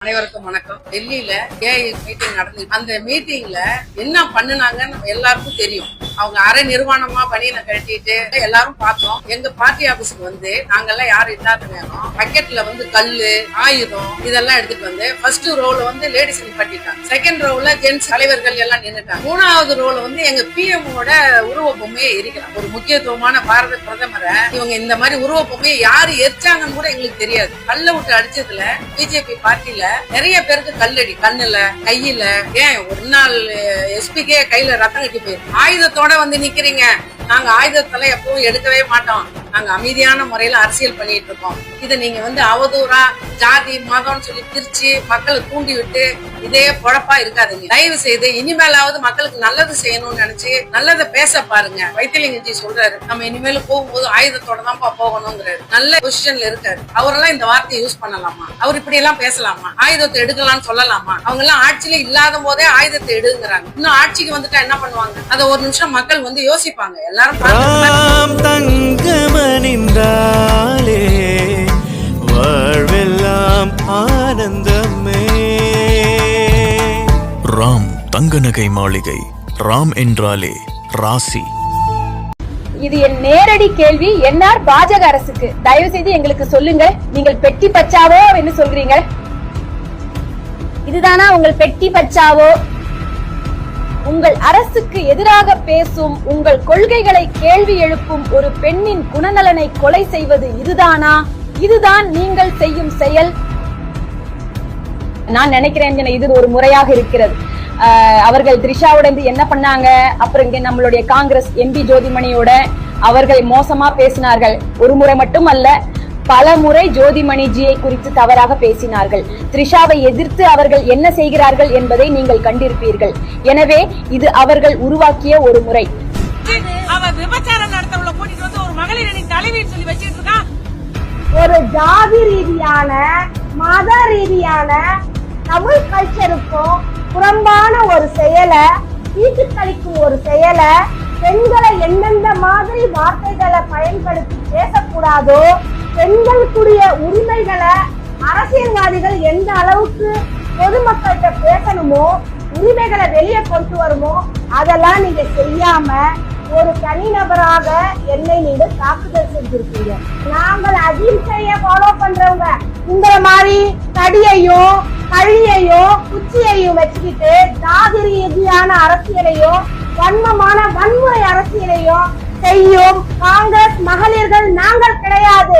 அனைவருக்கும் வணக்கம். டெல்லியில ஏஐ மீட்டிங் நடந்து அந்த மீட்டிங்ல என்ன பண்ணுனாங்கன்னு எல்லாருக்கும் தெரியும். அவங்க அரை நிர்வாணமா பனியனை கட்டிட்டு எல்லாரும் பார்த்தோம். எங்க பார்ட்டி ஆபீஸ்க்கு வந்து நாங்கெல்லாம் யாரும் இல்லாத நேரம் பக்கெட்ல வந்து கல்லு, ஆயுதம் இதெல்லாம் எடுத்துட்டு வந்து ஃபர்ஸ்ட் ரோல வந்து லேடிஸ் நிப்பாட்டிட்டாங்க. செகண்ட் ரோல ஜென்ஸ் தலைவர்கள் எல்லாம் நின்னுட்டாங்க. மூணாவது ரோல வந்து எங்க பிஎம் ஓட உருவ பொம்மையை எரிக்கிறாங்க. ஒரு முக்கியத்துவமான பாரத பிரதமரை இவங்க இந்த மாதிரி உருவ பொம்மையை யாரு எரிச்சாங்கன்னு கூட எங்களுக்கு தெரியாது. கல்ல விட்டு அடிச்சதுல பிஜேபி பார்ட்டில நிறைய பேருக்கு கல்லடி, கண்ணுல, கையில, ஏன் ஒரு நாள் எஸ்பிக்கே கையில ரத்தம் கட்டி போயிருக்கு. ஆயுதத்தோட வந்து நிக்கிறீங்க. நாங்க ஆயுதத்தெல்லாம் எப்பவும் எடுக்கவே மாட்டோம். நாங்க அமைதியான முறையில அரசியல் பண்ணிட்டு இருக்கோம். இதை நீங்க வந்து அவதூறா ஜாதி மதம்னு சொல்லி பிரிச்சு மக்களை தூண்டி விட்டு இதே பொழப்பா இருக்காதுங்க. தயவு செய்து இனிமேலாவது மக்களுக்கு நல்லது செய்யணும்னு நினைச்சு நல்லதை பேச பாருங்க. வைத்திலிங்கஜி சொல்றாரு, நம்ம இனிமேல போகும்போது ஆயுதத்தோட தான்ப்பா போகணுங்கிறாரு. நல்ல பொசிஷன்ல இருக்காரு. அவரெல்லாம் இந்த வார்த்தையை யூஸ் பண்ணலாமா? அவர் இப்படி எல்லாம் பேசலாமா? ஆயுதத்தை எடுக்கலாம்னு சொல்லலாமா? அவங்க எல்லாம் ஆட்சியில இல்லாத போதே ஆயுதத்தை எடுங்கிறாங்க. இன்னும் ஆட்சிக்கு வந்துட்டா என்ன பண்ணுவாங்க? அதை ஒரு நிமிஷம் மக்கள் வந்து யோசிப்பாங்க. எல்லாரும் தங்கமனின்றாலே வாழ்வெல்லாம் ஆனந்தமே. ராம் தங்க நகை மாளிகை. ராம் என்றாலே ராசி. இது என் நேரடி கேள்வி. என்ஆர் பாஜக அரசுக்கு தயவு செய்து எங்களுக்கு சொல்லுங்க. நீங்கள் பெட்டி பச்சாவோ என்று சொல்றீங்க. இதுதானா உங்கள் பெட்டி பச்சாவோ? உங்கள் அரசுக்கு எதிராக பேசும், உங்கள் கொள்கைகளை கேள்வி எழுப்பும் ஒரு பெண்ணின் குணநலனை கொலை செய்வது இதுதானா? இதுதான் நீங்கள் செய்யும் செயல்? நான் நினைக்கிறேன் இது ஒரு முறையாக இருக்கிறது. அவர்கள் த்ரிஷாவோட என்ன பண்ணாங்க, அப்புறம் இங்க நம்மளுடைய காங்கிரஸ் எம்பி ஜோதிமணியோட அவர்கள் மோசமா பேசினார்கள். ஒரு முறை மட்டும் அல்ல, பல முறை ஜோதிமணிஜியை குறித்து தவறாக பேசினார்கள். த்ரிஷாவை எதிர்த்து அவர்கள் என்ன செய்கிறார்கள் என்பதை நீங்கள் கண்டிருப்பீர்கள். எனவே இது அவர்கள் உருவாக்கிய ஒரு முறை. ஒரு ஜாதி ரீதியான, மத ரீதியான, தமிழ் கல்ச்சருக்கும் புறம்பான ஒரு செயலை, தீட்டு கழிக்கும் ஒரு செயலை, பெண்களை எந்தெந்த மாதிரி வார்த்தைகளை பயன்படுத்தி பேசக்கூடாதோ, பெண்களுக்குரிய உரிமைகளை அரசியல்வாதிகள் எந்த அளவுக்கு பொதுமக்கள்கிட்ட பேசணுமோ, உரிமைகளை வெளியே கொண்டு வருமோ, அதெல்லாம் நீங்க செய்யாம ஒரு தனிநபராக என்னை நீங்க தாக்குதல் செஞ்சிருக்கீங்க. நாங்கள் அகிம்சையை ஃபாலோ பண்றவங்க உங்களை மாதிரி தடியையும் கழியையும் குச்சியையும் வச்சுக்கிட்டு ஜாதி ரீதியான அரசியலையும் வன்மமான வன்முறை அரசியலையும் செய்யும் காங்கிரஸ் மகளிர்கள் நாங்கள் கிடையாது.